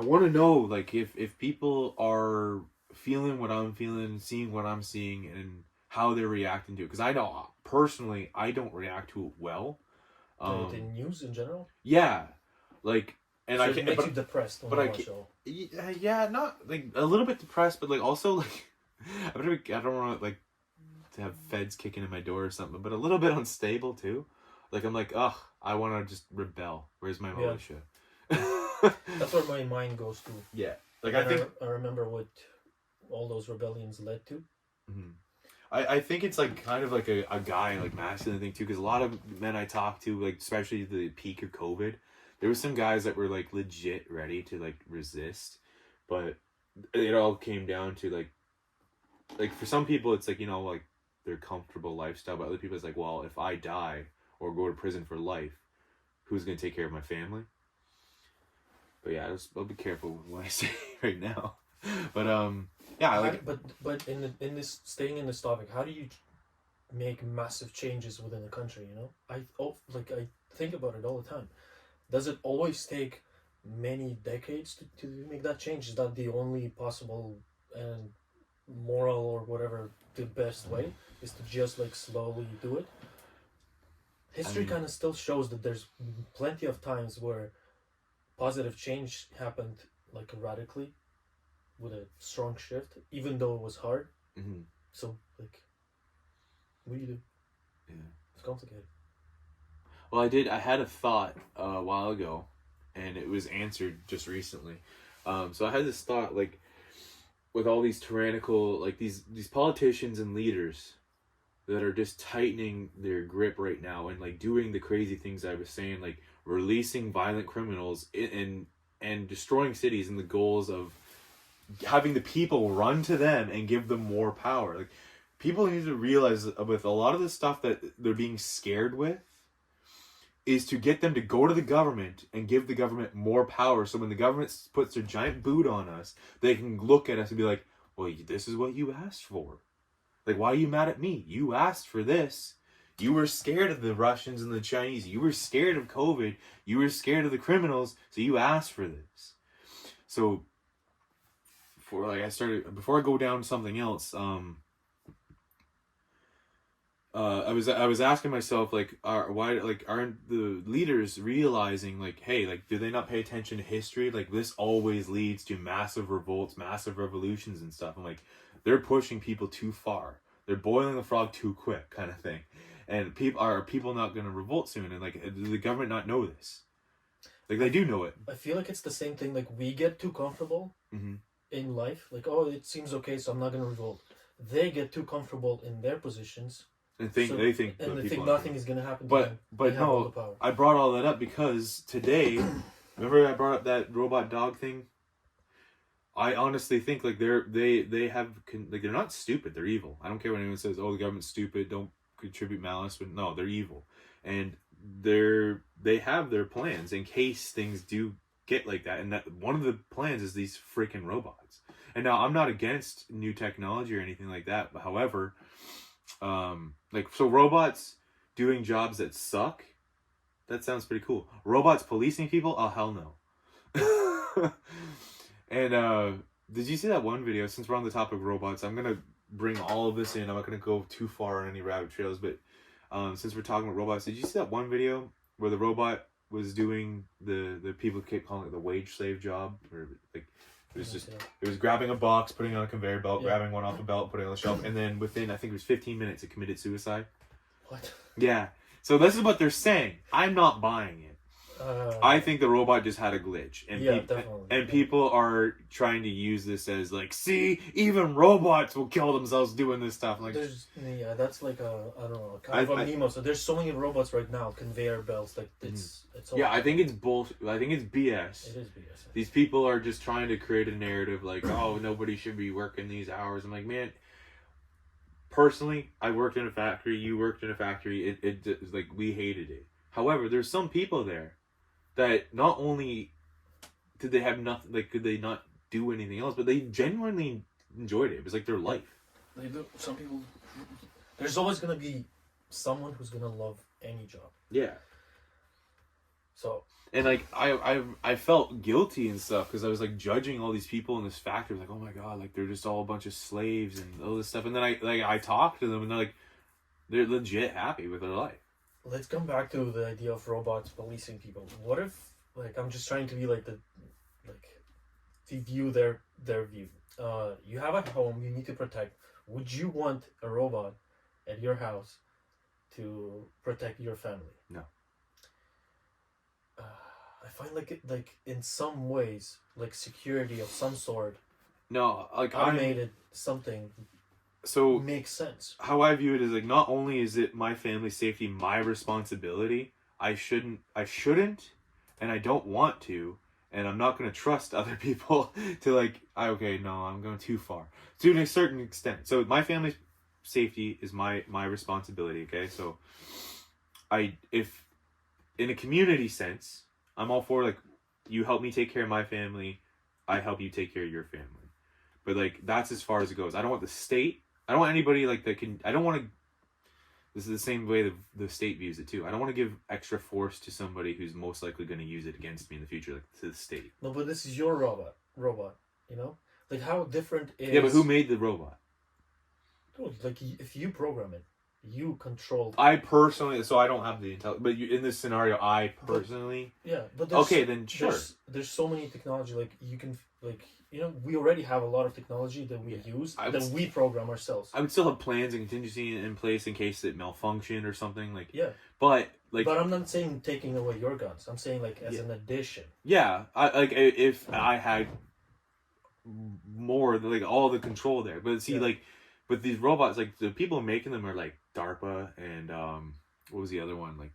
want to know, like, if people are feeling what I'm feeling, seeing what I'm seeing, and how they're reacting to it. Because I know, personally, I don't react to it well. The news in general? Yeah. Like, and so I it can, makes you depressed when but you I watch can, it all. yeah, not, like, a little bit depressed, but, like, also, like, I don't want to, like, to have feds kicking in my door or something, but a little bit unstable, too. Like, I'm like, ugh, I want to just rebel. Where's my militia? That's where my mind goes to. Yeah. Like, I think I remember what all those rebellions led to. Mm-hmm. I think it's like kind of like a guy like masculine thing too, because a lot of men I talk to, like especially the peak of COVID, there was some guys that were like legit ready to like resist, but it all came down to like for some people it's like, you know, like their comfortable lifestyle, but other people it's like, well, if I die or go to prison for life, who's gonna take care of my family? But yeah, I'll be careful with what I say right now. But yeah, like, but in this staying in this topic, how do you make massive changes within the country? You know, I think about it all the time. Does it always take many decades to make that change? Is that the only possible and moral or whatever the best way is to just like slowly do it? History kind of still shows that there's plenty of times where positive change happened like radically with a strong shift, even though it was hard. mm-hmm. So, like, what do you do? Yeah. It's complicated. Well, I had a thought a while ago, and it was answered just recently. So I had this thought, like, with all these tyrannical, like these politicians and leaders that are just tightening their grip right now and like doing the crazy things I was saying, like releasing violent criminals and destroying cities, and the goals of having the people run to them and give them more power. Like, people need to realize with a lot of the stuff that they're being scared with is to get them to go to the government and give the government more power, so when the government puts their giant boot on us, they can look at us and be like, well, this is what you asked for. Like, why are you mad at me? You asked for this. You were scared of the Russians and the Chinese. You were scared of COVID. You were scared of the criminals, so you asked for this. So, before I go down to something else, I was asking myself, like, aren't the leaders realizing, like, hey, like, do they not pay attention to history? Like, this always leads to massive revolts, massive revolutions and stuff. I'm like, they're pushing people too far. They're boiling the frog too quick, kind of thing. And people not going to revolt soon? And like, does the government not know this? Like, they do know it. I feel like it's the same thing. Like, we get too comfortable in life. Like, oh, it seems okay, so I'm not going to revolt. They get too comfortable in their positions. And they think nothing is going to happen to them. But no, I brought all that up because today, remember I brought up that robot dog thing? I honestly think like they're not stupid, they're evil. I don't care when anyone says, oh, the government's stupid, don't contribute malice, but no, they're evil. And they have their plans in case things do get like that, and that one of the plans is these freaking robots. And now I'm not against new technology or anything like that, but however, so robots doing jobs that suck, that sounds pretty cool. Robots policing people, oh hell no. And did you see that one video? Since we're on the topic of robots, I'm gonna bring all of this in. I'm not gonna go too far on any rabbit trails, but since we're talking about robots, did you see that one video where the robot was doing the people kept calling it the wage slave job, or like it was grabbing a box, putting it on a conveyor belt, grabbing one off a belt, putting it on the shelf, and then within, I think it was 15 minutes, it committed suicide. What? Yeah. So this is what they're saying. I'm not buying it. I think the robot just had a glitch, and people are trying to use this as like, see, even robots will kill themselves doing this stuff. Like, that's like I don't know, kind of a meme. So there's so many robots right now, conveyor belts, like it's all I think it's bullshit. I think it's BS. It is BS. These people are just trying to create a narrative like, oh, nobody should be working these hours. I'm like, man. Personally, I worked in a factory. You worked in a factory. It like, we hated it. However, there's some people there that not only did they have nothing, like, could they not do anything else, but they genuinely enjoyed it. It was like their life. They do. Some people. There's always gonna be someone who's gonna love any job. Yeah. So And like I felt guilty and stuff because I was like judging all these people in this factory, like, oh my god, like they're just all a bunch of slaves and all this stuff. And then I talked to them and they're legit happy with their life. let's come back to the idea of robots policing people. What if, like, I'm just trying to be like to view their view. You have a home you need to protect. Would you want a robot at your house to protect your family? No. I find like in some ways, like security of some sort, No, like automated something so makes sense. how I view it is like not only is it my family's safety my responsibility, I shouldn't and I don't want to, and I'm not going to trust other people to like okay, no, I'm going too far. To a certain extent. So my family's safety is my responsibility, okay? So if in a community sense, I'm all for like you help me take care of my family, I help you take care of your family. But like that's as far as it goes. I don't want the state. I don't want anybody like that can. I don't want to. This is the same way the state views it too. I don't want to give extra force to somebody who's most likely going to use it against me in the future, like to the state. No, but this is your robot. You know, like how different is? Yeah, but who made the robot? Like if you program it, you control. I personally, so I don't have the intel. But in this scenario, I personally. Yeah, but okay, then sure. There's so many technology, like you can like. You know, we already have a lot of technology that we use that we program ourselves. I would still have plans and contingency in place in case it malfunctioned or something like. Yeah. But I'm not saying taking away your guns. I'm saying like as an addition. Yeah, I like if I had more like all the control there. But see, like with these robots, like the people making them are like DARPA and what was the other one? Like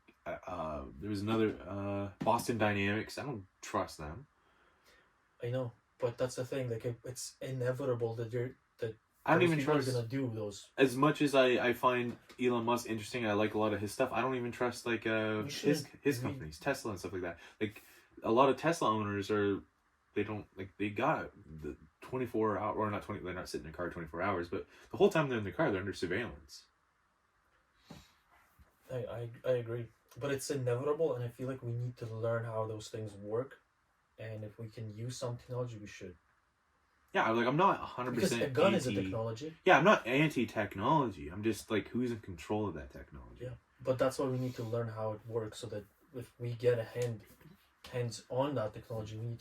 there was another Boston Dynamics. I don't trust them. I know. But that's the thing, like it's inevitable that I don't even trust. Are gonna do those. As much as I find Elon Musk interesting, I like a lot of his stuff. I don't even trust like his companies, Tesla and stuff like that. Like a lot of Tesla owners they got the 24-hour or not 20. They're not sitting in a car 24 hours, but the whole time they're in the car, they're under surveillance. I agree, but it's inevitable, and I feel like we need to learn how those things work. And if we can use some technology, we should. Yeah, like I'm not 100%. Because a gun is a technology. Yeah, I'm not anti-technology. I'm just like who's in control of that technology. Yeah, but that's why we need to learn how it works, so that if we get hands on that technology, we need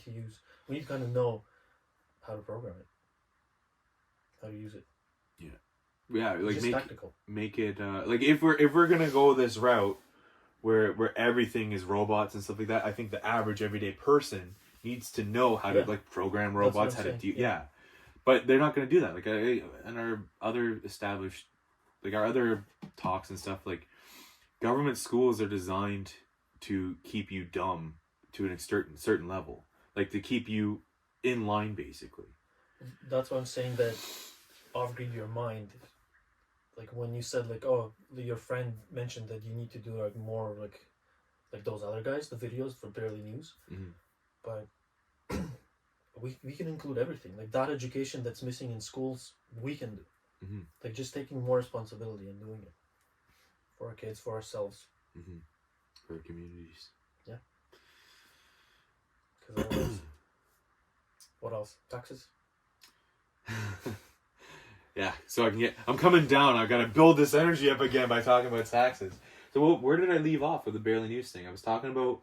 to kind of know how to program it, how to use it. Yeah, like just tactical. Make it like if we're gonna go this route where everything is robots and stuff like that, I think the average everyday person needs to know how to like program robots, how to do but they're not going to do that. Like in our other established, like our other talks and stuff, like government schools are designed to keep you dumb to a certain level, like to keep you in line basically. That's why I'm saying that off-grid your mind. Like when you said like, oh, your friend mentioned that you need to do like more like those other guys, the videos for Barely News. Mm-hmm. But we can include everything. Like that education that's missing in schools, we can do. Mm-hmm. Like just taking more responsibility and doing it. For our kids, for ourselves. Mm-hmm. For our communities. Yeah. Because otherwise... What else? Taxes? Yeah, so I'm coming down. I gotta build this energy up again by talking about taxes. So where did I leave off with the Barely News thing? I was talking about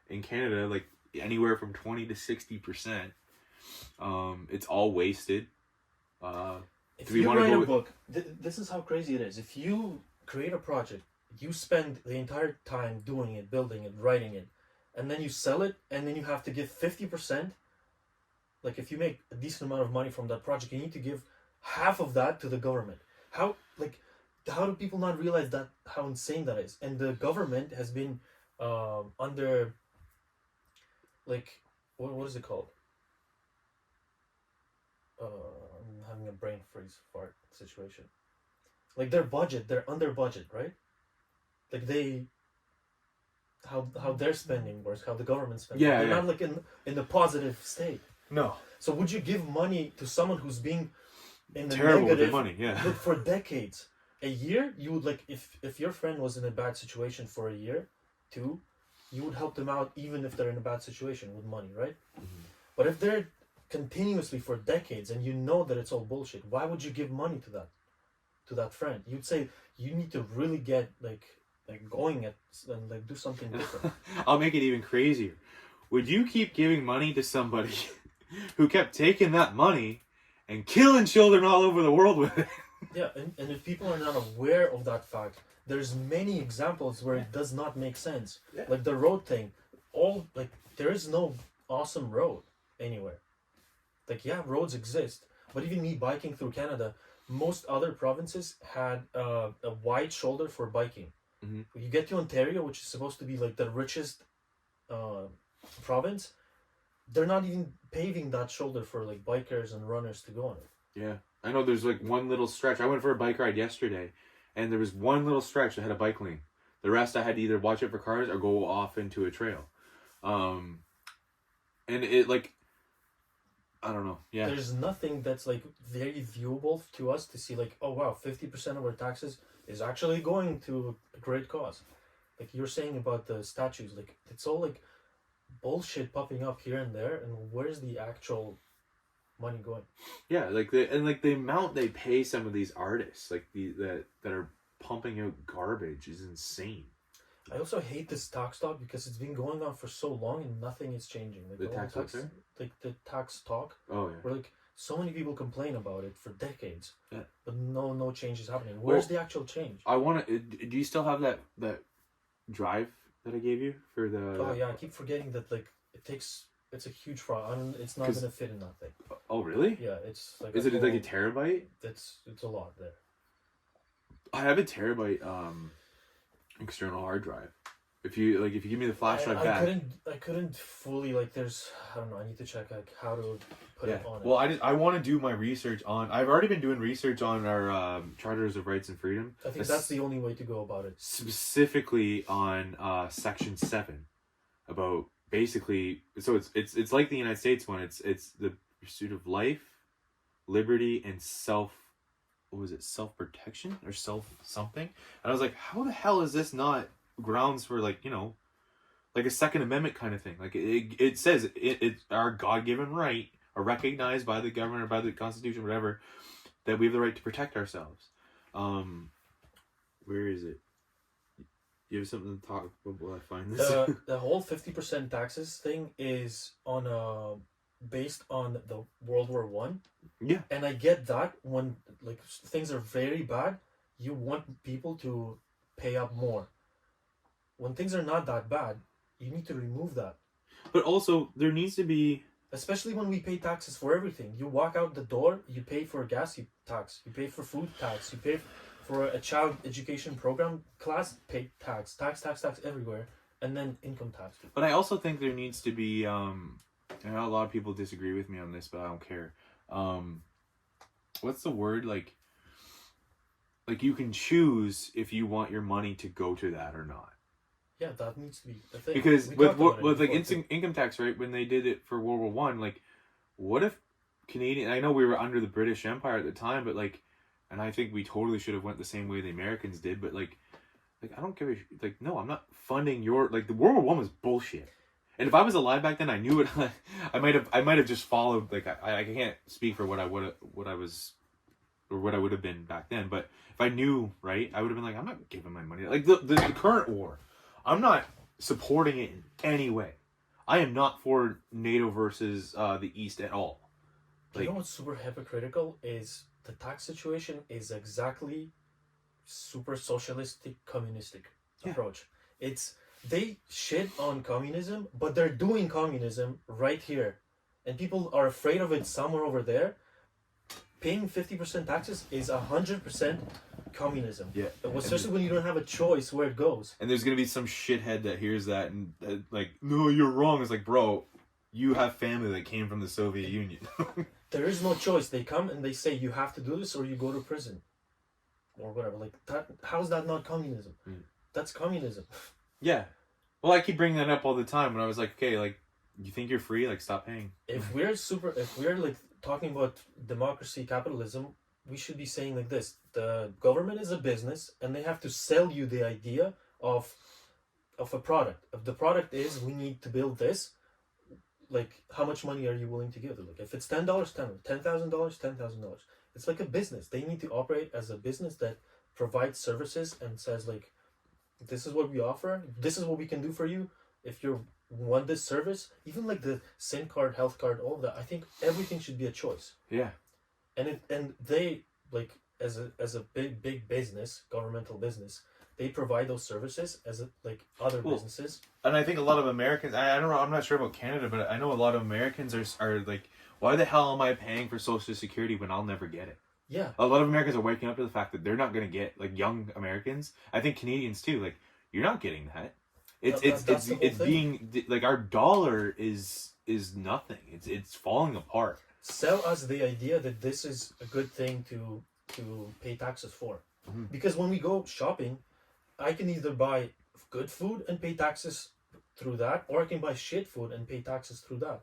in Canada, like anywhere from 20 to 60%. It's all wasted. If you write a book, this is how crazy it is. If you create a project, you spend the entire time doing it, building it, writing it, and then you sell it, and then you have to give 50%. Like if you make a decent amount of money from that project, you need to give half of that to the government. How do people not realize that, how insane that is? And the government has been under like what is it called? I'm having a brain freeze fart situation. Like their budget, they're under budget, right? Like how they're spending versus how the government's spending. They're not like in the positive state. No. So would you give money to someone who's being in the terrible negative with money? Yeah. for decades? A year, you would like if your friend was in a bad situation for a year, 2, you would help them out even if they're in a bad situation with money, right? Mhm. But if they're continuously for decades and you know that it's all bullshit, why would you give money to that friend? You'd say you need to really get like going at and like do something different. I'll make it even crazier. Would you keep giving money to somebody who kept taking that money and killing children all over the world with it? Yeah, and if people are not aware of that fact, there's many examples where it does not make sense. Yeah. Like the road thing, all like there is no awesome road anywhere. Like yeah, roads exist, but even me biking through Canada, most other provinces had a wide shoulder for biking. Mhm. You get to Ontario, which is supposed to be like the richest province, they're not even paving that shoulder for like bikers and runners to go on it. Yeah. I know there's like one little stretch. I went for a bike ride yesterday, and there was one little stretch that had a bike lane. The rest I had to either watch it for cars or go off into a trail. And it like, I don't know. Yeah. There's nothing that's like very viewable to us to see like, oh wow, 50% of our taxes is actually going to a great cause. Like you're saying about the statues, like it's all like bullshit popping up here and there, and where's the actual money going? Yeah, like the amount they pay some of these artists, like that are pumping out garbage, is insane. I also hate this tax talk because it's been going on for so long and nothing is changing. Like The all tax what, sorry? like the tax talk, Oh yeah. where like so many people complain about it for decades, Yeah. but no change is happening. Where's Well, the actual change? I want to. Do you still have that drive that I gave you for the? Oh yeah, I keep forgetting that like it's a huge fraud. It's not 'Cause- gonna fit in that thing. Oh really? Yeah, it's like Is it like a terabyte? It's a lot there. I have a terabyte external hard drive. If you give me the flash drive back. I couldn't fully like. There's I don't know. I need to check like how to put it on. Well, I want to do my research on. I've already been doing research on our Charters of Rights and Freedom. I think that's the only way to go about it. Specifically on Section 7, about basically. So it's like the United States one. It's the pursuit of life, liberty, and self-protection or self something. And I was like, how the hell is this not grounds for like like a Second Amendment kind of thing? Like it says it's our God-given right, or recognized by the government or by the Constitution, whatever, that we have the right to protect ourselves. Where is it? You have something to talk about while I find this? The whole 50% taxes thing is on based on the World War One. Yeah. And I get that when like things are very bad, you want people to pay up more. When things are not that bad, you need to remove that. But also, there needs to be... Especially when we pay taxes for everything. You walk out the door, you pay for gas, you tax. You pay for food, tax. You pay for a child education program, class, pay tax everywhere. And then income tax. But I also think there needs to be... I know a lot of people disagree with me on this, but I don't care. What's the word? Like you can choose if you want your money to go to that or not. Yeah, that needs to be the thing. Because We with talked about it like before, income tax, right? When they did it for World War One, like, what if Canadian? I know we were under the British Empire at the time, but like, and I think we totally should have went the same way the Americans did. But like I don't give a like. No, I'm not funding your like. The World War One was bullshit. And if I was alive back then, I knew it. I might have just followed. Like I can't speak for what I would have been back then. But if I knew, right, I would have been like, I'm not giving my money. Like the current war, I'm not supporting it in any way. I am not for NATO versus the East at all. Like, you know what's super hypocritical is the tax situation is exactly super socialistic communistic approach. It's they shit on communism, but they're doing communism right here, and people are afraid of it somewhere over there. Paying 50% taxes is 100% communism. Yeah, especially when you don't have a choice where it goes. And there's gonna be some shithead that hears that and like, no, you're wrong. It's like, bro, you have family that came from the Soviet Union. There is no choice. They come and they say you have to do this or you go to prison, or whatever. Like that. How's that not communism? That's communism. Yeah. Well, I keep bringing that up all the time when I was like, okay, like, you think you're free? Like, stop paying. If we're like talking about democracy, capitalism, we should be saying like this: the government is a business, and they have to sell you the idea of of a product. If the product is we need to build this, like how much money are you willing to give? Like if it's $10, $10,000, $10,000. It's like a business. They need to operate as a business that provides services and says like, this is what we offer. This is what we can do for you. If you want this service, even like the SIM card, health card, all of that, I think everything should be a choice. Yeah. And they like as a big business, governmental business, they provide those services as like other businesses. And I think a lot of Americans, I don't know, I'm not sure about Canada, but I know a lot of Americans are like, why the hell am I paying for Social Security when I'll never get it? Yeah. A lot of Americans are waking up to the fact that they're not going to get, like young Americans, I think Canadians too, like, you're not getting that. It's being, like, our dollar is nothing. It's falling apart. Sell us the idea that this is a good thing to pay taxes for. Mm-hmm. Because when we go shopping, I can either buy good food and pay taxes through that, or I can buy shit food and pay taxes through that.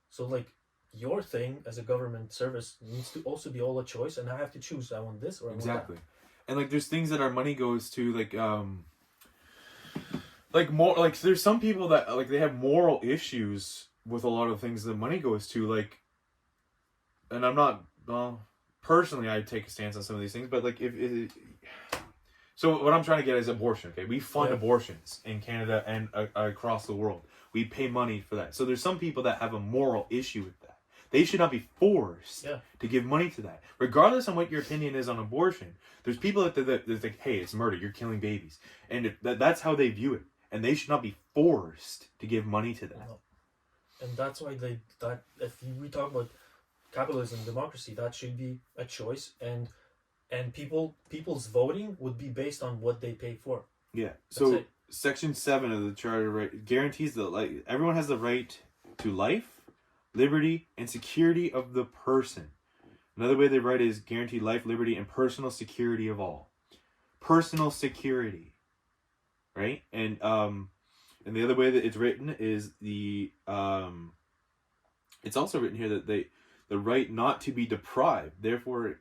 So like your thing as a government service needs to also be all a choice, and I have to choose. I want this or I want that. And like there's things that our money goes to, like more like there's some people that like they have moral issues with a lot of things that money goes to, like, and I'm not, well, personally I take a stance on some of these things, but like if so what I'm trying to get is abortion. Okay, we fund abortions in Canada and across the world. We pay money for that. So there's some people that have a moral issue with that. They should not be forced to give money to that, regardless on what your opinion is on abortion. There's people that think, hey, it's murder, you're killing babies, and that's how they view it, and they should not be forced to give money to that. And that's why if we talk about capitalism, democracy, that should be a choice, and people's voting would be based on what they pay for. Yeah. So Section 7 of the Charter right guarantees that everyone has the right to life, liberty, and security of the person. Another way they write is guaranteed life, liberty, and personal security of all. Personal security, right? And the other way that it's written is it's also written here that the right not to be deprived. Therefore,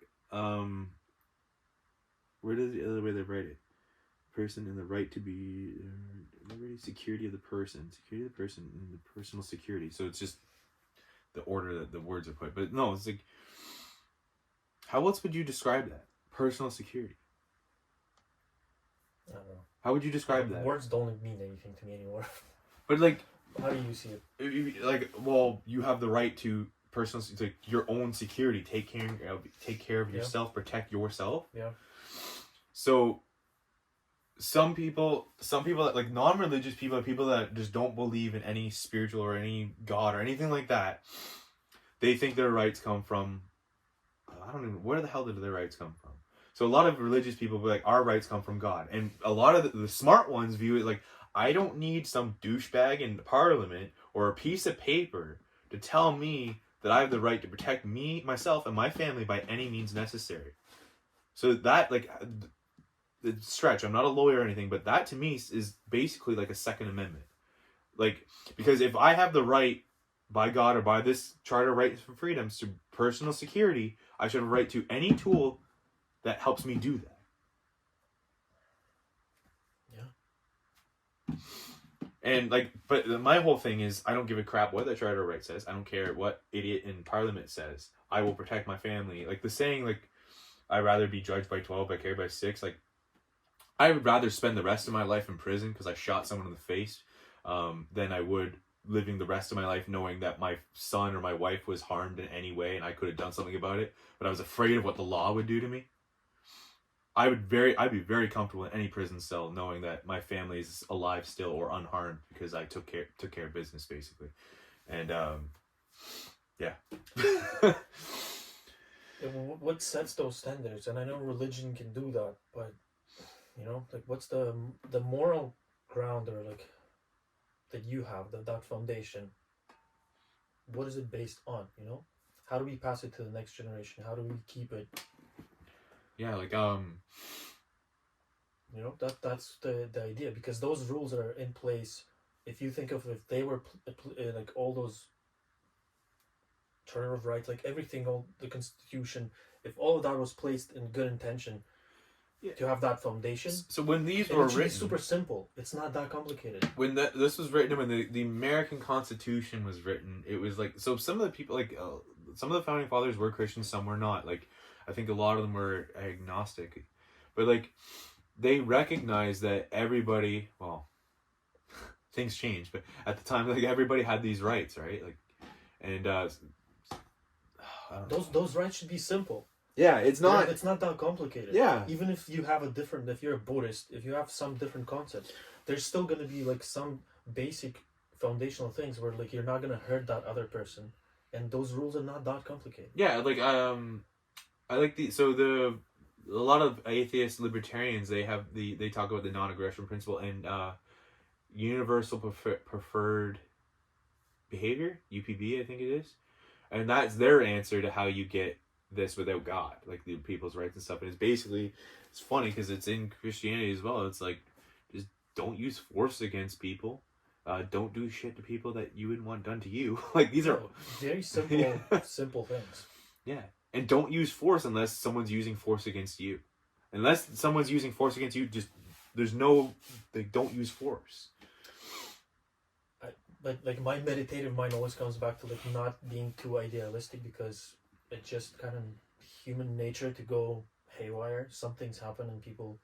where does the other way they write it? Person and the right to be liberty, security of the person, and the personal security. So it's just the order that the words are put. But no, it's like, how else would you describe that? Personal security. I don't know. How would you describe that? Words don't mean anything to me anymore. But like, how do you see it? Like, well, you have the right to personal, like your own security. Take care of yourself. Protect yourself. Yeah. So some people that like non-religious people that just don't believe in any spiritual or any God or anything like that, they think their rights come from, I don't even, where the hell did their rights come from? So a lot of religious people be like, our rights come from God. And a lot of the smart ones view it like, I don't need some douchebag in parliament or a piece of paper to tell me that I have the right to protect me, myself, and my family by any means necessary. So that, like, the stretch, I'm not a lawyer or anything, but that to me is basically like a Second Amendment. Like, because if I have the right by God or by this Charter of Rights and Freedoms to personal security, I should have a right to any tool that helps me do that. Yeah. And like, but my whole thing is, I don't give a crap what the Charter of Rights says. I don't care what idiot in Parliament says. I will protect my family. Like the saying, like, I'd rather be judged by 12 but carried by 6. Like, I would rather spend the rest of my life in prison because I shot someone in the face than I would living the rest of my life knowing that my son or my wife was harmed in any way and I could have done something about it, but I was afraid of what the law would do to me. I'd be very comfortable in any prison cell knowing that my family is alive still or unharmed because I took care of business, basically. And yeah. What sets those standards? And I know religion can do that, but you know, like, what's the moral ground or like that you have, that foundation? What is it based on? You know, how do we pass it to the next generation? How do we keep it? Yeah, like you know, that's the idea, because those rules are in place. If you think of, if they were like all those Charter of Rights, like everything, all the Constitution, if all of that was placed in good intention, to have that foundation. So when these And were it should be written, super simple. It's not that complicated. when this was written, when the American Constitution was written, it was like, so some of the people, like some of the founding fathers were Christians, some were not. Like, I think a lot of them were agnostic, but like they recognized that everybody, well, things changed, but at the time, like everybody had these rights, right? Like, and I don't know. Those rights should be simple. Yeah, it's not. It's not that complicated. Yeah. Even if you have if you're a Buddhist, if you have some different concepts, there's still gonna be like some basic foundational things where like you're not gonna hurt that other person, and those rules are not that complicated. Yeah, like I like a lot of atheist libertarians, they talk about the non-aggression principle and universal preferred behavior, UPB, I think it is, and that's their answer to how you get this without God, like the people's rights and stuff. And it's funny because it's in Christianity as well. It's like, just don't use force against people. Don't do shit to people that you wouldn't want done to you. Like, these are very simple, simple things. Yeah. And don't use force unless someone's using force against you. Unless someone's using force against you, don't use force. But like my meditative mind always comes back to like not being too idealistic, because it's just kind of human nature to go haywire. Some things happen and people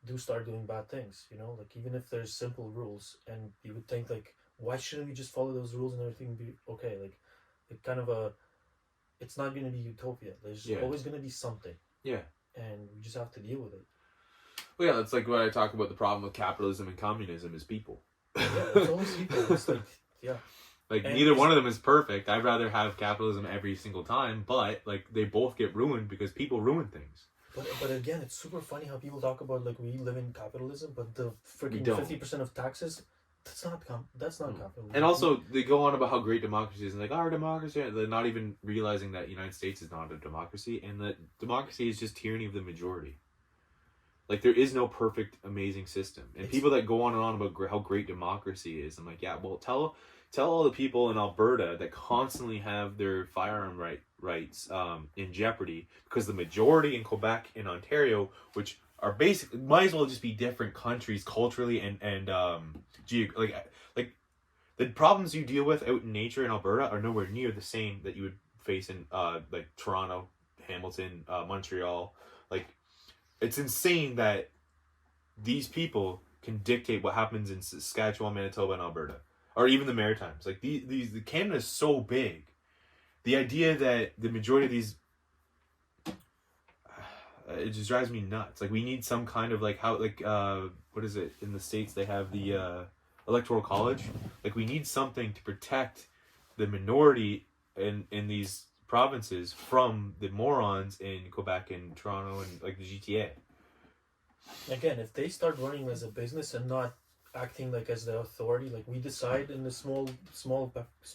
do start doing bad things, you know, like even if there's simple rules and you would think like, why shouldn't we just follow those rules and everything be okay? Like kind of it's not going to be utopia. There's always going to be something. Yeah. And we just have to deal with it. Well, yeah, that's like what I talk about, the problem with capitalism and communism is people. Yeah, it's always people. It's like, yeah. Like, neither one of them is perfect. I'd rather have capitalism every single time, but like they both get ruined because people ruin things. But again, it's super funny how people talk about like we live in capitalism, but the freaking 50% of taxes, that's not capitalism. And also, they go on about how great democracy is, and like, our democracy, they're not even realizing that United States is not a democracy, and that democracy is just tyranny of the majority. Like, there is no perfect, amazing system. And people that go on and on about how great democracy is, I'm like, yeah, well, tell all the people in Alberta that constantly have their firearm rights in jeopardy because the majority in Quebec and Ontario, which are basically, might as well just be different countries culturally and like the problems you deal with out in nature in Alberta are nowhere near the same that you would face in like Toronto, Hamilton, Montreal. Like, it's insane that these people can dictate what happens in Saskatchewan, Manitoba, and Alberta, or even the Maritimes. Like, the Canada is so big. The idea that the majority of these, it just drives me nuts. Like, we need some kind of like how, like, what is it in the States? They have the Electoral College. Like, we need something to protect the minority in these provinces from the morons in Quebec and Toronto and like the GTA. Again, if they start running as a business and not acting like as the authority, like we decide in the small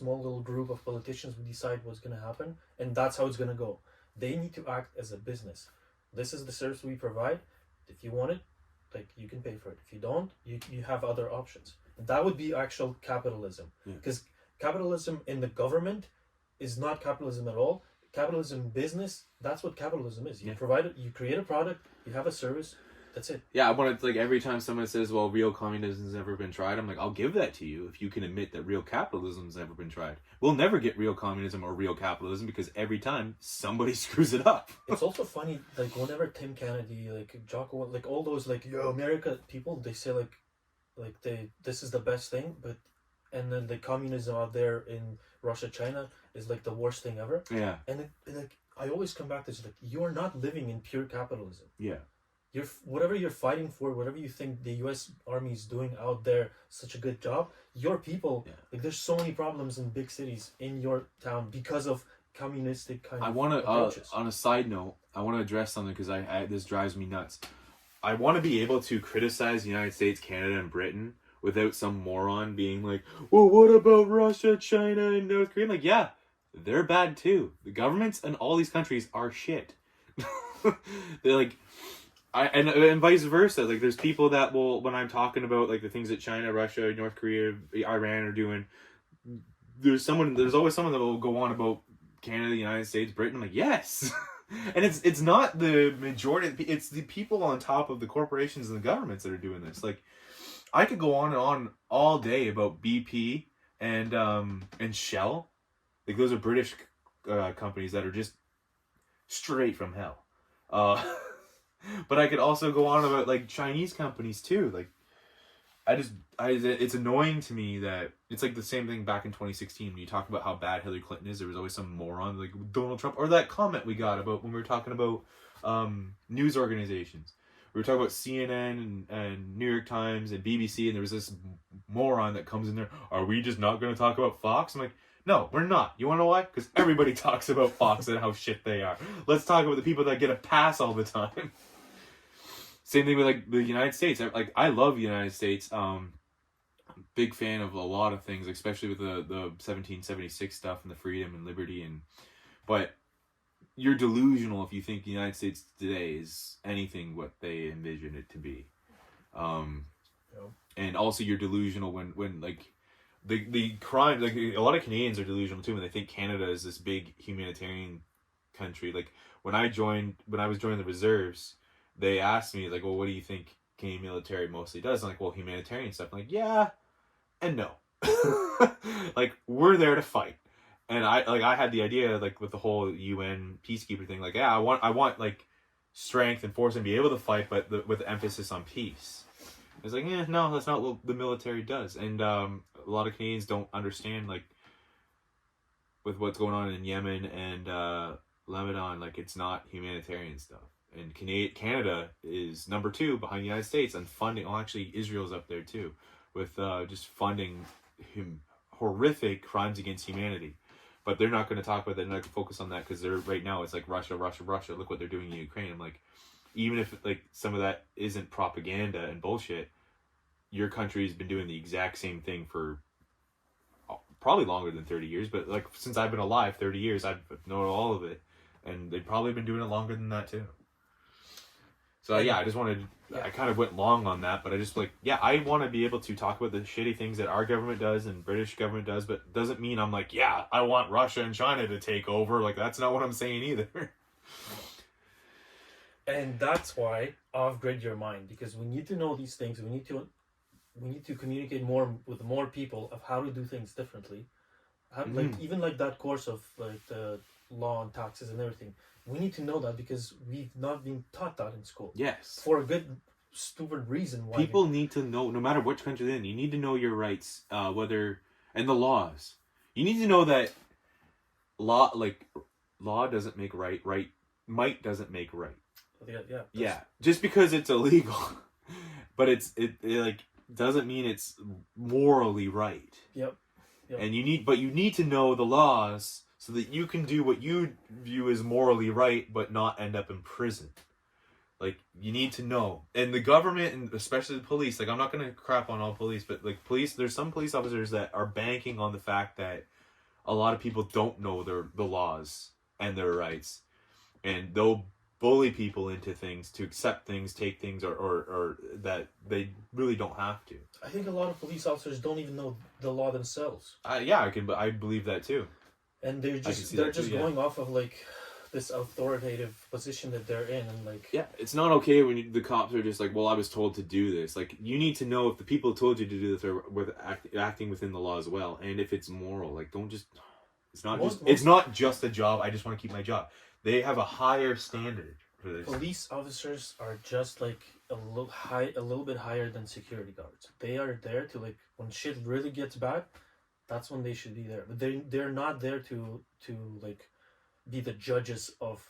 little group of politicians, we decide what's going to happen and that's how it's going to go. They need to act as a business. This is the service we provide. If you want it, like, you can pay for it. If you don't, you have other options. That would be actual capitalism, because capitalism in the government is not capitalism at all. Capitalism business, that's what capitalism is. You provide it, you create a product, you have a service, that's it. Yeah, I want to, like, every time someone says, well, real communism's never been tried, I'm like, I'll give that to you if you can admit that real capitalism's never been tried. We'll never get real communism or real capitalism because every time somebody screws it up. It's also funny, like, whenever Tim Kennedy, like Jocko, like all those like America people, they say like this is the best thing, but and then the communism out there in Russia, China is like the worst thing ever. Yeah. And like I always come back to this, like, you are not living in pure capitalism. Yeah. You're whatever you're fighting for, whatever you think the U.S. Army is doing out there, such a good job. Your people, like, there's so many problems in big cities in your town because of communistic kind of approaches. On a side note, I want to address something because I this drives me nuts. I want to be able to criticize the United States, Canada, and Britain without some moron being like, well, what about Russia, China, and North Korea? I'm like, yeah, they're bad too. The governments in all these countries are shit. They're like, and vice versa. Like, there's people that will, when I'm talking about like the things that China, Russia, North Korea, Iran are doing, there's always someone that will go on about Canada, the United States, Britain. I'm like, yes, And it's not the majority. It's the people on top of the corporations and the governments that are doing this. Like, I could go on and on all day about BP and Shell. Like, those are British companies that are just straight from hell. Uh, but I could also go on about like Chinese companies too. Like, it's annoying to me that it's like the same thing back in 2016 when you talk about how bad Hillary Clinton is. There was always some moron like Donald Trump, or that comment we got about when we were talking about news organizations. We were talking about CNN and New York Times and BBC, and there was this moron that comes in there. Are we just not going to talk about Fox? I'm like, no, we're not. You want to know why? Because everybody talks about Fox and how shit they are. Let's talk about the people that get a pass all the time. Same thing with like the United States. Like, I love the United States. Big fan of a lot of things, especially with the 1776 stuff and the freedom and liberty but you're delusional if you think the United States today is anything what they envision it to be. And also you're delusional when like the crime, like a lot of Canadians are delusional too when they think Canada is this big humanitarian country. Like when I was joining the reserves, they asked me like, well, what do you think Canadian military mostly does? I'm like, well, humanitarian stuff. I'm like, yeah and no. Like, we're there to fight. And I had the idea, like, with the whole UN peacekeeper thing, like, yeah, I want like strength and force and be able to fight, but with emphasis on peace. It's like, no, that's not what the military does. And a lot of Canadians don't understand, like, with what's going on in Yemen and Lebanon, like, it's not humanitarian stuff. And Canada is number 2 behind the United States on funding. Oh, actually, Israel's up there too, with just funding horrific crimes against humanity. But they're not going to talk about that. They're not going to focus on that because they're right now it's like Russia. Look what they're doing in Ukraine. I'm like, even if like some of that isn't propaganda and bullshit, your country's been doing the exact same thing for probably longer than 30 years. But like since I've been alive, 30 years, I've known all of it, and they've probably been doing it longer than that too. So yeah, I just wanted. I kind of went long on that, but I just I want to be able to talk about the shitty things that our government does and British government does, but doesn't mean I'm like, yeah, I want Russia and China to take over. Like, that's not what I'm saying either. And that's why off-grid your mind, because we need to know these things. We need to communicate more with more people of how to do things differently. Like even like that course of like the law and taxes and everything. We need to know that because we've not been taught that in school. Yes. For a good, stupid reason. Why people need to know, no matter which country they're in, you need to know your rights, and the laws. You need to know that law doesn't make right, might doesn't make right. Yeah. Just because it's illegal, but it like doesn't mean it's morally right. Yep. And you need to know the laws so that you can do what you view as morally right, but not end up in prison. Like, you need to know. And the government, and especially the police, like, I'm not going to crap on all police, but, like, there's some police officers that are banking on the fact that a lot of people don't know the laws and their rights. And they'll bully people into things, to accept things, take things, or that they really don't have to. I think a lot of police officers don't even know the law themselves. I believe that too. And they're just going off of like this authoritative position that they're in, and like it's not okay when the cops are just like, well, I was told to do this. Like, you need to know if the people told you to do this are acting within the law as well, and if it's moral. Like, don't just. It's not just a job. I just want to keep my job. They have a higher standard for this. Police officers are just like a little bit higher than security guards. They are there to like when shit really gets bad. That's when they should be there. But they're not there to like be the judges of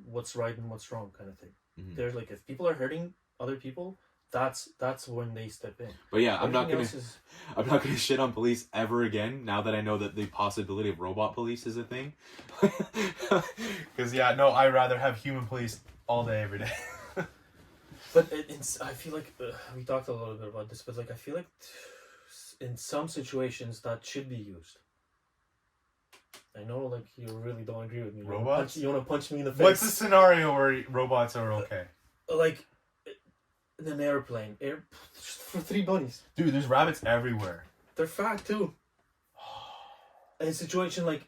what's right and what's wrong kind of thing. Mm-hmm. They're like, if people are hurting other people, that's when they step in. But yeah, I'm not gonna shit on police ever again now that I know that the possibility of robot police is a thing. Because I'd rather have human police all day, every day. But I feel like we talked a little bit about this, but like I feel like in some situations that should be used. I know, like, you really don't agree with me. Robots? You want to punch me in the face? What's the scenario where robots are okay? Like, in an airplane. For 3 bunnies. Dude, there's rabbits everywhere. They're fat, too. In a situation like,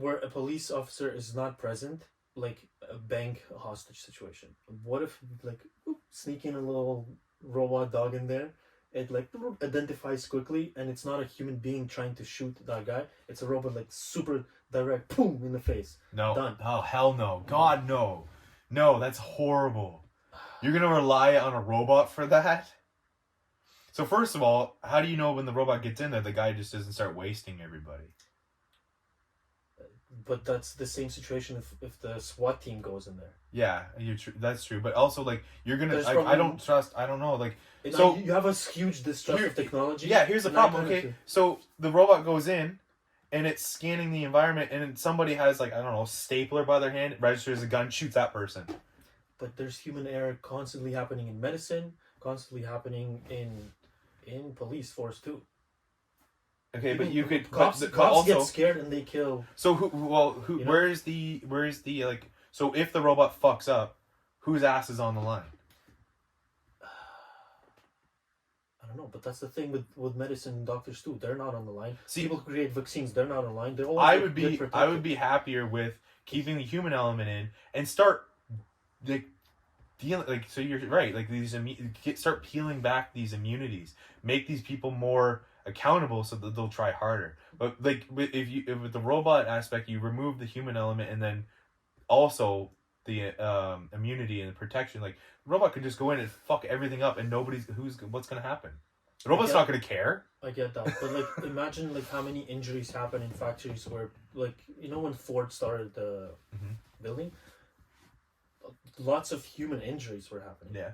where a police officer is not present, like a bank hostage situation. What if like sneak in a little robot dog in there? It like identifies quickly, and it's not a human being trying to shoot that guy. It's a robot like super direct, boom in the face. No. Done. Oh hell no. God no. No, that's horrible. You're gonna rely on a robot for that? So first of all, how do you know when the robot gets in there, the guy just doesn't start wasting everybody? But that's the same situation if the SWAT team goes in there. Yeah, that's true. But also, like, you're gonna. There's I probably- don't trust. I don't know. Like, And so you have a huge distrust of technology. Yeah, here's the and I problem. kind of Okay, do. so the robot goes in, and it's scanning the environment, and somebody has like, I don't know, stapler by their hand, registers a gun, shoots that person. But there's human error constantly happening in medicine, constantly happening in police force too. Okay, but Even you could cops but cops also, get scared and they kill. so who You know? where's the like, so if the robot fucks up, whose ass is on the line? I don't know, but that's the thing with medicine and doctors too. They're not on the line. See, People who create vaccines, they're not on the line. They're always I like, would get be protected. happier with keeping the human element in and start like dealing, like, so you're right, like these start peeling back these immunities, make these people more accountable so that they'll try harder. But like if with the robot aspect you remove the human element and then also the immunity and protection, like the robot could just go in and fuck everything up and what's gonna happen? The robot's not gonna care. I get that, but like imagine like how many injuries happen in factories where like when Ford started the building, lots of human injuries were happening. Yeah.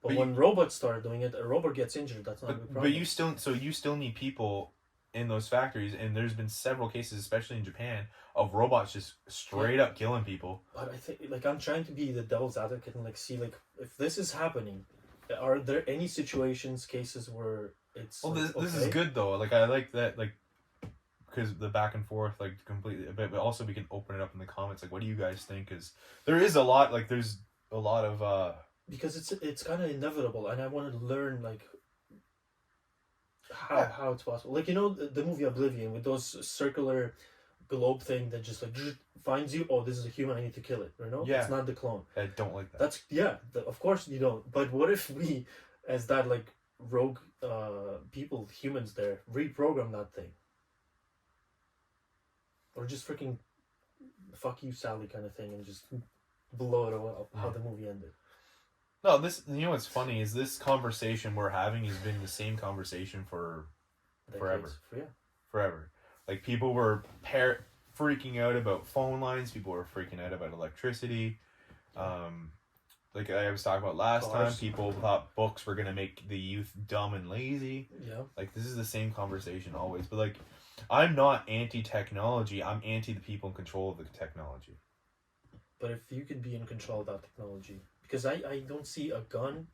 But when robots started doing it, a robot gets injured. That's not a big problem. But you still need people in those factories, and there's been several cases, especially in Japan, of robots just straight up killing people. But I think like I'm trying to be the devil's advocate and like see like if this is happening, are there any cases where it's Well, like, this is okay? good though. Like I like that, like, because the back and forth, like, completely. But also we can open it up in the comments. Like, what do you guys think? Because there's a lot of Because it's kind of inevitable, and I want to learn like how it's possible. Like the movie Oblivion with those circular globe thing that just like finds you. Oh, this is a human. I need to kill it. Yeah. It's not the clone. I don't like that. That's of course you don't. But what if we, as that like rogue people, humans there, reprogram that thing, or just freaking fuck you, Sally kind of thing, and just blow it up how the movie ended. No, what's funny is this conversation we're having has been the same conversation for forever. Decades. Forever. Like, people were freaking out about phone lines. People were freaking out about electricity. Like I was talking about last time, people thought books were going to make the youth dumb and lazy. Yeah. Like, this is the same conversation always. But, like, I'm not anti-technology. I'm anti the people in control of the technology. But if you could be in control of that technology... Because I don't see a gun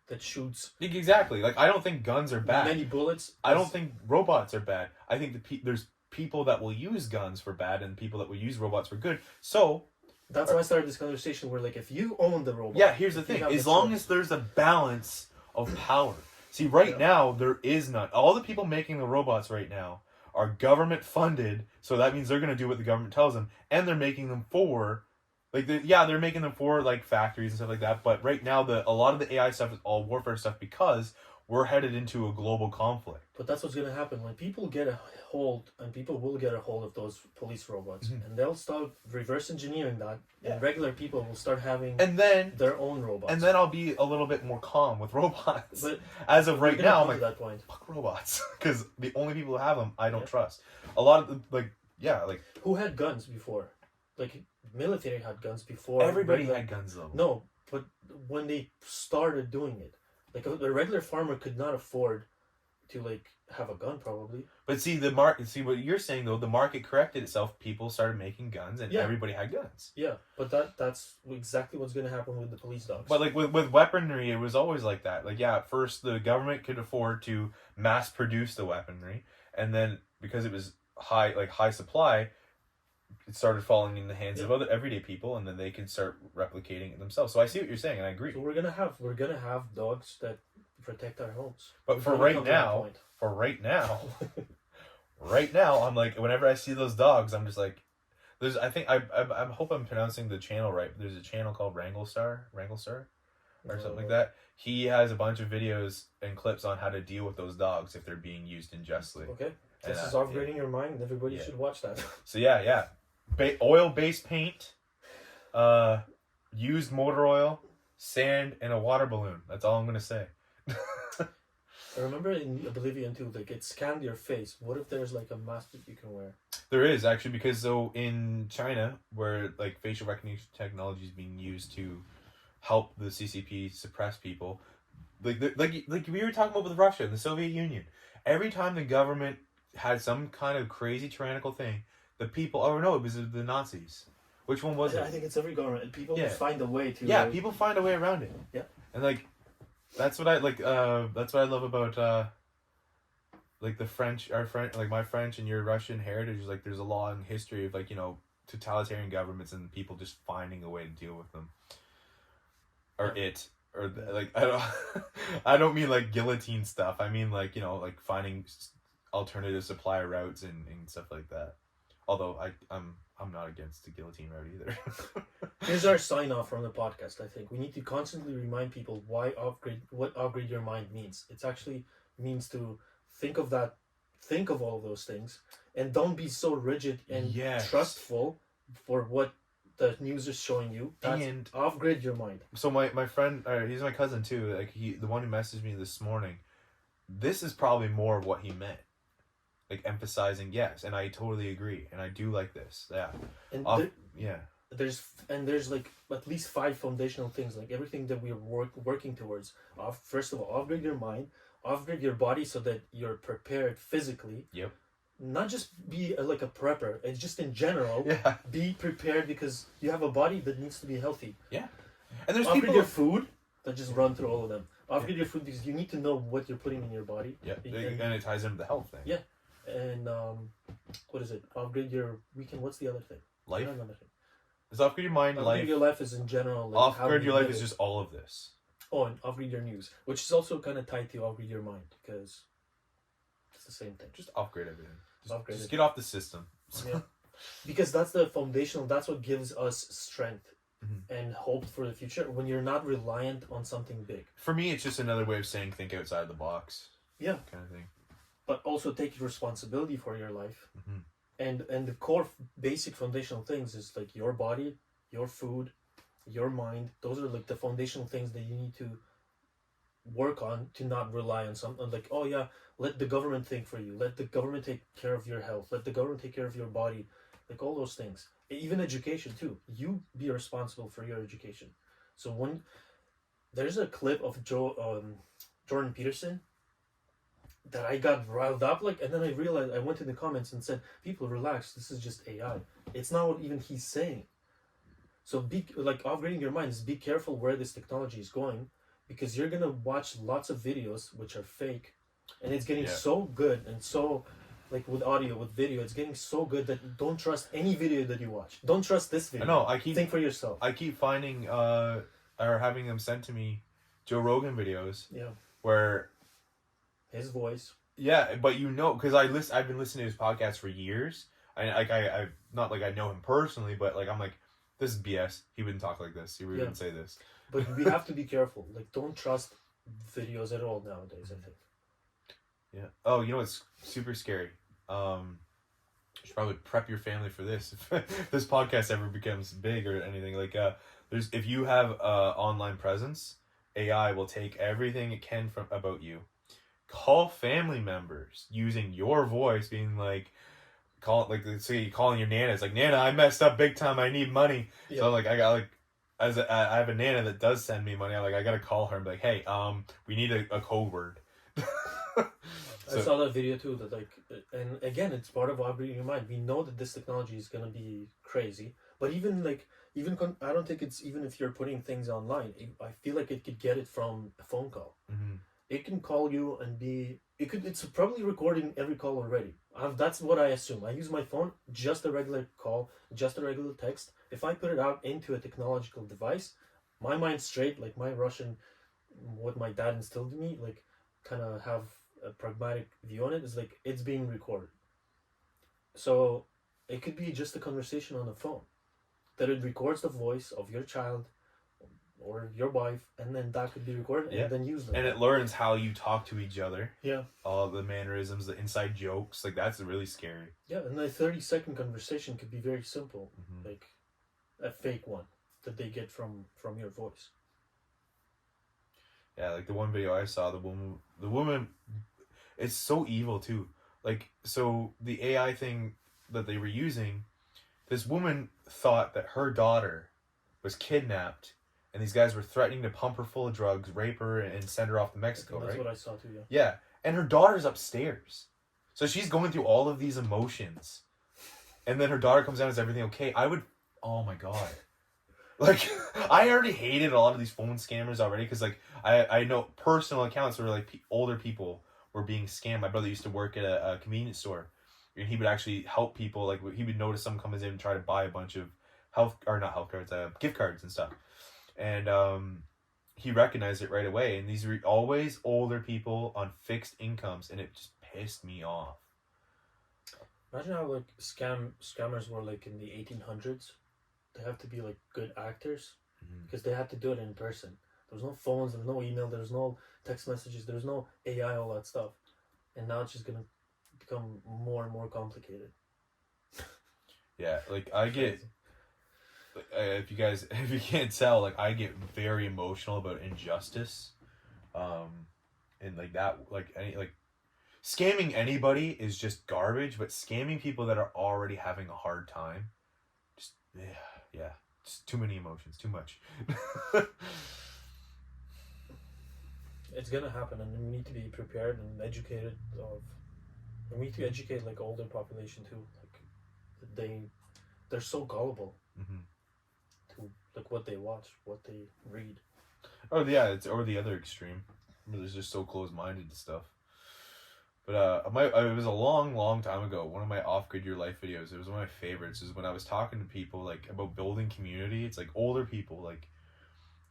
that shoots... Exactly. Like, I don't think guns are bad. Many bullets. I don't think robots are bad. I think there's people that will use guns for bad and people that will use robots for good. So... That's why I started this conversation where, like, if you own the robot... Yeah, here's the thing. As long as there's a balance of power. See, right now, there is none. All the people making the robots right now are government funded, so that means they're going to do what the government tells them. And they're making them for... Like, they're making them for, like, factories and stuff like that. But right now, a lot of the AI stuff is all warfare stuff because we're headed into a global conflict. But that's what's going to happen. When people get a hold, and people will get a hold of those police robots, and they'll start reverse engineering that, and regular people will start having their own robots. And then I'll be a little bit more calm with robots. But as of right now, I'm like, that point. fuck robots. Because the only people who have them, I don't trust. A lot of, Who had guns before? Like, military had guns before. Everybody had guns, though. No, but when they started doing it, like a regular farmer could not afford to like have a gun, probably. But see, the market. See what you're saying though. The market corrected itself. People started making guns, and everybody had guns. Yeah, but that's exactly what's going to happen with the police dogs. But like with weaponry, it was always like that. Like, yeah, at first the government could afford to mass produce the weaponry, and then because it was high supply, it started falling in the hands of other everyday people, and then they can start replicating it themselves. So I see what you're saying, and I agree. So we're gonna have dogs that protect our homes. But for right now, right now, I'm like, whenever I see those dogs, I'm just like, There's, I think I hope I'm pronouncing the channel right. There's a channel called Wranglestar, or something like that. He has a bunch of videos and clips on how to deal with those dogs if they're being used unjustly. Okay, And, this is upgrading your mind. Everybody should watch that. So yeah. Oil-based paint, used motor oil, sand, and a water balloon. That's all I'm gonna say. I remember in Oblivion too, like it scanned your face. What if there's like a mask that you can wear? There is actually, because so in China, where like facial recognition technology is being used to help the CCP suppress people, like we were talking about with Russia and the Soviet Union. Every time the government had some kind of crazy tyrannical thing, the people, oh no, it was the Nazis. Which one was it? I think it's every government. People find a way to. Yeah, people find a way around it. Yeah, and like that's what I like. That's what I love about like the French, like my French and your Russian heritage. Like there's a long history of like, you know, totalitarian governments and people just finding a way to deal with them. Or like I don't mean like guillotine stuff. I mean like, you know, like finding alternative supply routes and stuff like that. Although I'm not against the guillotine route either. Here's our sign off from the podcast. I think we need to constantly remind people what upgrade your mind means. It actually means to think of all of those things, and don't be so rigid and trustful for what the news is showing you. And upgrade your mind. So my friend, he's my cousin too. Like the one who messaged me this morning. This is probably more of what he meant. Like emphasizing yes, and I totally agree, and I do like this. Yeah, and there's like at least 5 foundational things, like everything that we're working towards. First of all, upgrade your mind, upgrade your body so that you're prepared physically. Yep. Not just be like a prepper. It's just in general. Yeah. Be prepared because you have a body that needs to be healthy. Yeah. And there's upgrade your food. That just run through all of them. Upgrade your food because you need to know what you're putting in your body. Yeah. And it ties into the health thing. Yeah. And what is it? Upgrade your weekend. What's the other thing? Life. Another thing. Is upgrade your mind, upgrade life. Your life is in general. Like upgrade your life is just all of this. Oh, and upgrade your news, which is also kind of tied to upgrade your mind because it's the same thing. Just upgrade everything. Just get off the system. Yeah. Because that's the foundational. That's what gives us strength and hope for the future. When you're not reliant on something big. For me, it's just another way of saying think outside the box. Yeah. Kind of thing. But also take responsibility for your life. And the core basic foundational things is like your body, your food, your mind. Those are like the foundational things that you need to work on to not rely on something like, oh yeah, let the government think for you. Let the government take care of your health. Let the government take care of your body. Like all those things. Even education too. You be responsible for your education. So when there's a clip of Jordan Peterson that I got riled up, like, and then I realized, I went in the comments and said, people relax, this is just AI. It's not what even he's saying. So be like, upgrading your mind is be careful where this technology is going, because you're gonna watch lots of videos which are fake, and it's getting so good and so, like with audio, with video, it's getting so good that don't trust any video that you watch. Don't trust this video. No, I keep think for yourself. I keep finding or having them sent to me Joe Rogan videos. Yeah. Where his voice. Yeah, but you know, because I've been listening to his podcast for years. I not like I know him personally, but like I'm like, this is BS. He wouldn't talk like this. He wouldn't say this. But we have to be careful. Like, don't trust videos at all nowadays, I think. Yeah. Oh, you know what's super scary? You should probably prep your family for this. If this podcast ever becomes big or anything, like if you have online presence, AI will take everything it can about you. Call family members using your voice, being like, say you calling your Nana. It's like, Nana, I messed up big time. I need money. Yeah. So like I got like, I have a Nana that does send me money. I'm like, I gotta call her and be like, hey, we need a code word. I saw that video too. That like, and again, it's part of upgrading your mind. We know that this technology is gonna be crazy, but I don't think it's even if you're putting things online. I feel like it could get it from a phone call. It can call you and it's probably recording every call already. That's what I assume. I use my phone, just a regular call, just a regular text. If I put it out into a technological device, my mind's straight, like my Russian, what my dad instilled in me, like kind of have a pragmatic view on it, is like it's being recorded. So It could be just a conversation on the phone. That it records the voice of your child or your wife, and then that could be recorded and then used. And it learns how you talk to each other. Yeah. All the mannerisms, the inside jokes. Like, that's really scary. Yeah, and a 30-second conversation could be very simple. Mm-hmm. Like a fake one that they get from your voice. Yeah, like the one video I saw, the woman, it's so evil too. Like, so the AI thing that they were using, this woman thought that her daughter was kidnapped, and these guys were threatening to pump her full of drugs, rape her, and send her off to Mexico, That's right? what I saw too, yeah. Yeah, and her daughter's upstairs. So she's going through all of these emotions. And then her daughter comes down, is everything okay? Oh my God. Like, I already hated a lot of these phone scammers already, because, like, I know personal accounts where, like, older people were being scammed. My brother used to work at a convenience store, and he would actually help people. Like, he would notice someone comes in and try to buy a bunch of gift cards and stuff. And he recognized it right away. And these were always older people on fixed incomes, and it just pissed me off. Imagine how, like, scammers were, like, in the 1800s. They have to be, like, good actors, because they had to do it in person. There was no phones, there was no email, there was no text messages, there was no AI, all that stuff. And now it's just gonna become more and more complicated. Yeah, like, I get, if you can't tell, like, I get very emotional about injustice, and like that, like, scamming anybody is just garbage, but scamming people that are already having a hard time, just just too many emotions, too much. It's gonna happen, and we need to be prepared and educated and we need to educate, like, older population too. Like, they're so gullible to, like, what they watch, what they read. Oh yeah, or the other extreme, where they're just so close-minded to stuff. But it was a long time ago. One of my off-grid your life videos. It was one of my favorites. Is when I was talking to people, like, about building community. It's like older people, like,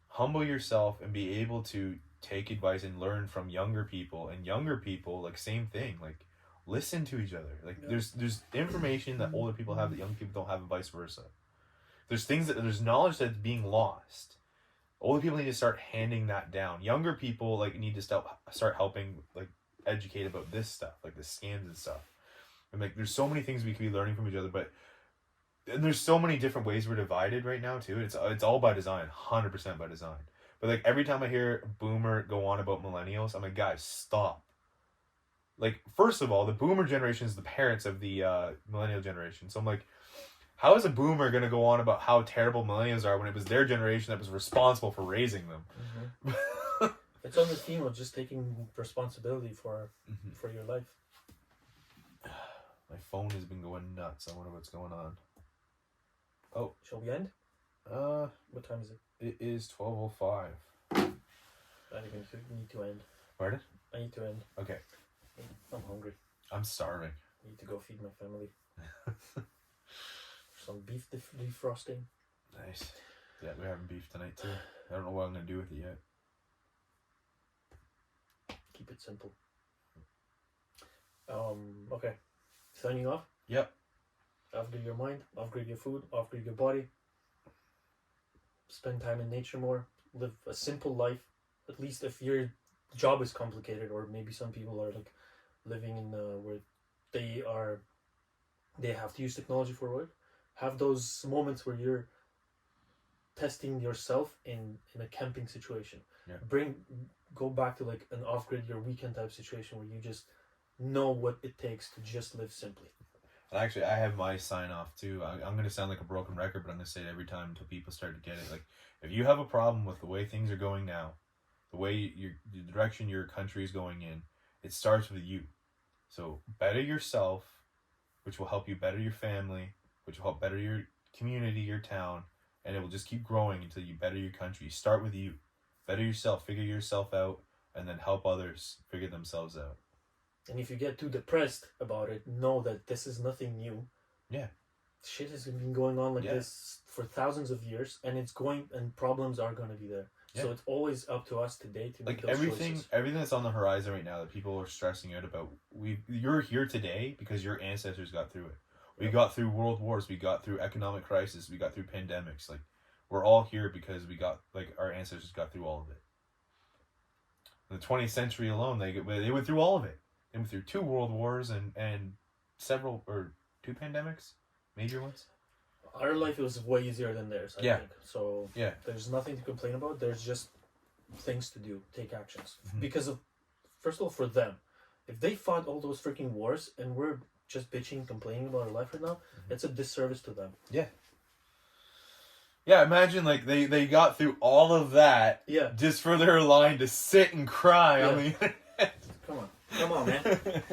humble yourself and be able to take advice and learn from younger people. And younger people, like, same thing. Like, listen to each other. Like, there's information that older people have that young people don't have, and vice versa. There's knowledge that's being lost. Older people need to start handing that down. Younger people, like, need to start helping, like, educate about this stuff, like the scams and stuff. And, like, there's so many things we could be learning from each other, and there's so many different ways we're divided right now too. It's all by design, 100% by design. But, like, every time I hear a boomer go on about millennials, I'm like, guys, stop. Like, first of all, the boomer generation is the parents of the millennial generation. So I'm like, how is a boomer going to go on about how terrible millennials are when it was their generation that was responsible for raising them? It's on the theme of just taking responsibility for your life. My phone has been going nuts. I wonder what's going on. Oh. Shall we end? What time is it? It is 12:05. I think we need to end. Pardon? I need to end. Okay. I'm hungry. I'm starving. I need to go feed my family. Some beef defrosting. Nice. Yeah, we're having beef tonight too. I don't know what I'm going to do with it yet. Keep it simple. Okay. Signing off? Yep. Upgrade your mind, upgrade your food, upgrade your body. Spend time in nature more. Live a simple life. At least if your job is complicated, or maybe some people are, like, living in where they have to use technology for work. Have those moments where you're testing yourself in a camping situation. Yeah. Go back to, like, an off-grid, your weekend type situation where you just know what it takes to just live simply. Actually, I have my sign off too. I'm going to sound like a broken record, but I'm going to say it every time until people start to get it. Like, if you have a problem with the way things are going now, the way the direction your country is going in, it starts with you. So better yourself, which will help you better your family, which will help better your community, your town, and it will just keep growing until you better your country. Start with you. Better yourself, figure yourself out, and then help others figure themselves out. And if you get too depressed about it, know that this is nothing new. Yeah. Shit has been going on like this for thousands of years, and problems are going to be there. Yeah. So it's always up to us today to make those choices. Everything that's on the horizon right now that people are stressing out about, you're here today because your ancestors got through it. We got through world wars. We got through economic crisis. We got through pandemics. Like, we're all here because we got, like, our ancestors got through all of it. In the 20th century alone, they went through all of it. They went through 2 world wars and several, or 2 pandemics, major ones. Our life was way easier than theirs, I think. So there's nothing to complain about. There's just things to do, take actions. Because of, first of all, for them, if they fought all those freaking wars and we're just bitching, complaining about our life right now, it's a disservice to them. Yeah, imagine, like, they got through all of that just for their line to sit and cry on the internet. Come on, man.